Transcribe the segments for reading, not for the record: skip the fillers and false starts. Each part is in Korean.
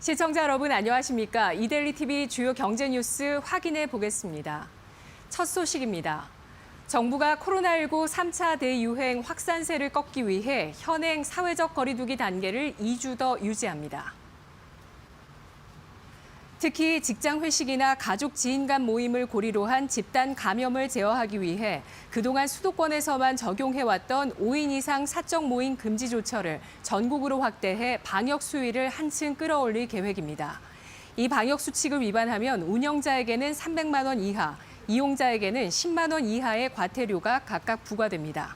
시청자 여러분 안녕하십니까? 이데일리 TV 주요 경제 뉴스 확인해 보겠습니다. 첫 소식입니다. 정부가 코로나19 3차 대유행 확산세를 꺾기 위해 현행 사회적 거리두기 단계를 2주 더 유지합니다. 특히 직장 회식이나 가족 지인 간 모임을 고리로 한 집단 감염을 제어하기 위해 그동안 수도권에서만 적용해왔던 5인 이상 사적 모임 금지 조처를 전국으로 확대해 방역 수위를 한층 끌어올릴 계획입니다. 이 방역 수칙을 위반하면 운영자에게는 300만 원 이하, 이용자에게는 10만 원 이하의 과태료가 각각 부과됩니다.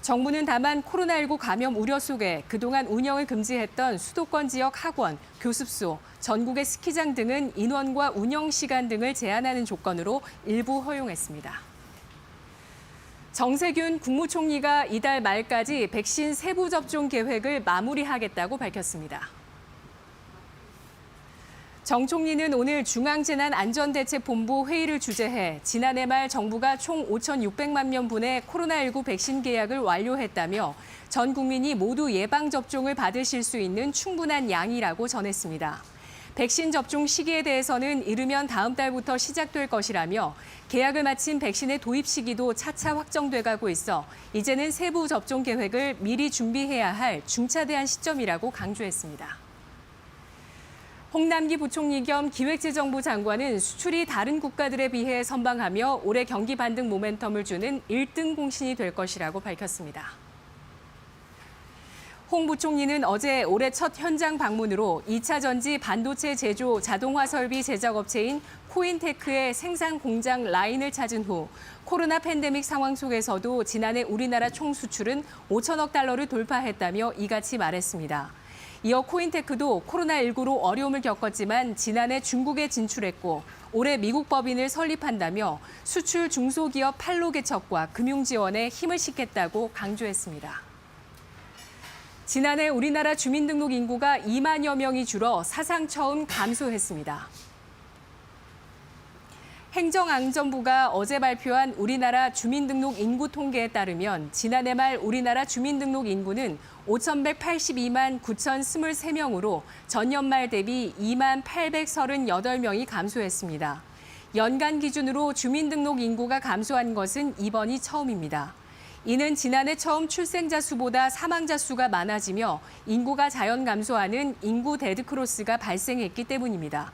정부는 다만 코로나19 감염 우려 속에 그동안 운영을 금지했던 수도권 지역 학원, 교습소, 전국의 스키장 등은 인원과 운영 시간 등을 제한하는 조건으로 일부 허용했습니다. 정세균 국무총리가 이달 말까지 백신 세부 접종 계획을 마무리하겠다고 밝혔습니다. 정 총리는 오늘 중앙재난안전대책본부 회의를 주재해 지난해 말 정부가 총 5,600만 명분의 코로나19 백신 계약을 완료했다며 전 국민이 모두 예방접종을 받으실 수 있는 충분한 양이라고 전했습니다. 백신 접종 시기에 대해서는 이르면 다음 달부터 시작될 것이라며 계약을 마친 백신의 도입 시기도 차차 확정돼 가고 있어 이제는 세부 접종 계획을 미리 준비해야 할 중차대한 시점이라고 강조했습니다. 홍남기 부총리 겸 기획재정부 장관은 수출이 다른 국가들에 비해 선방하며 올해 경기 반등 모멘텀을 주는 1등 공신이 될 것이라고 밝혔습니다. 홍 부총리는 어제 올해 첫 현장 방문으로 2차 전지 반도체 제조 자동화 설비 제작업체인 코인테크의 생산 공장 라인을 찾은 후 코로나 팬데믹 상황 속에서도 지난해 우리나라 총 수출은 5천억 달러를 돌파했다며 이같이 말했습니다. 이어 코인테크도 코로나19로 어려움을 겪었지만 지난해 중국에 진출했고 올해 미국 법인을 설립한다며 수출 중소기업 판로 개척과 금융 지원에 힘을 싣겠다고 강조했습니다. 지난해 우리나라 주민등록 인구가 2만여 명이 줄어 사상 처음 감소했습니다. 행정안전부가 어제 발표한 우리나라 주민등록 인구 통계에 따르면 지난해 말 우리나라 주민등록 인구는 5,182만 9,023명으로 전년 말 대비 2만 838명이 감소했습니다. 연간 기준으로 주민등록 인구가 감소한 것은 이번이 처음입니다. 이는 지난해 처음 출생자 수보다 사망자 수가 많아지며 인구가 자연 감소하는 인구 데드크로스가 발생했기 때문입니다.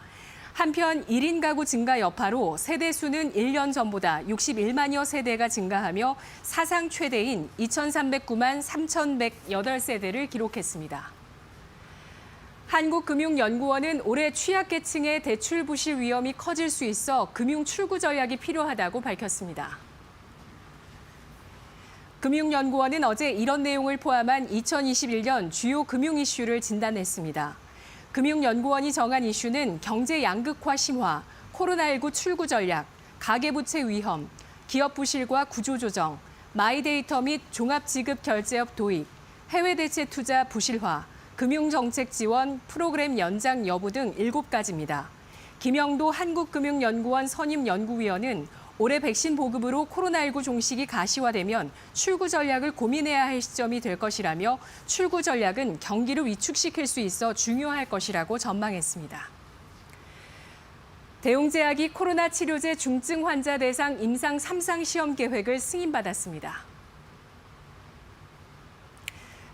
한편 1인 가구 증가 여파로 세대 수는 1년 전보다 61만여 세대가 증가하며 사상 최대인 2,309만 3,108세대를 기록했습니다. 한국금융연구원은 올해 취약계층의 대출 부실 위험이 커질 수 있어 금융 출구 전략이 필요하다고 밝혔습니다. 금융연구원은 어제 이런 내용을 포함한 2021년 주요 금융 이슈를 진단했습니다. 금융연구원이 정한 이슈는 경제 양극화 심화, 코로나19 출구 전략, 가계부채 위험, 기업 부실과 구조조정, 마이데이터 및 종합지급 결제업 도입, 해외 대체 투자 부실화, 금융정책 지원, 프로그램 연장 여부 등 7가지입니다. 김영도 한국금융연구원 선임연구위원은 올해 백신 보급으로 코로나19 종식이 가시화되면 출구 전략을 고민해야 할 시점이 될 것이라며 출구 전략은 경기를 위축시킬 수 있어 중요할 것이라고 전망했습니다. 대웅제약이 코로나 치료제 중증 환자 대상 임상 3상 시험 계획을 승인받았습니다.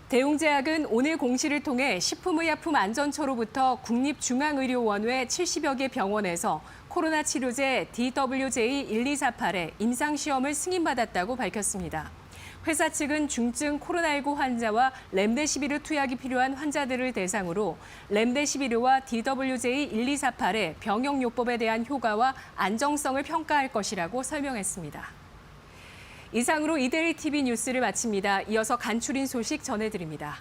대웅제약은 오늘 공시를 통해 식품의약품안전처로부터 국립중앙의료원외 70여 개 병원에서 코로나 치료제 DWJ1248의 임상시험을 승인받았다고 밝혔습니다. 회사 측은 중증 코로나19 환자와 렘데시비르 투약이 필요한 환자들을 대상으로 렘데시비르와 DWJ1248의 병용요법에 대한 효과와 안정성을 평가할 것이라고 설명했습니다. 이상으로 이데일리 TV 뉴스를 마칩니다. 이어서 간추린 소식 전해드립니다.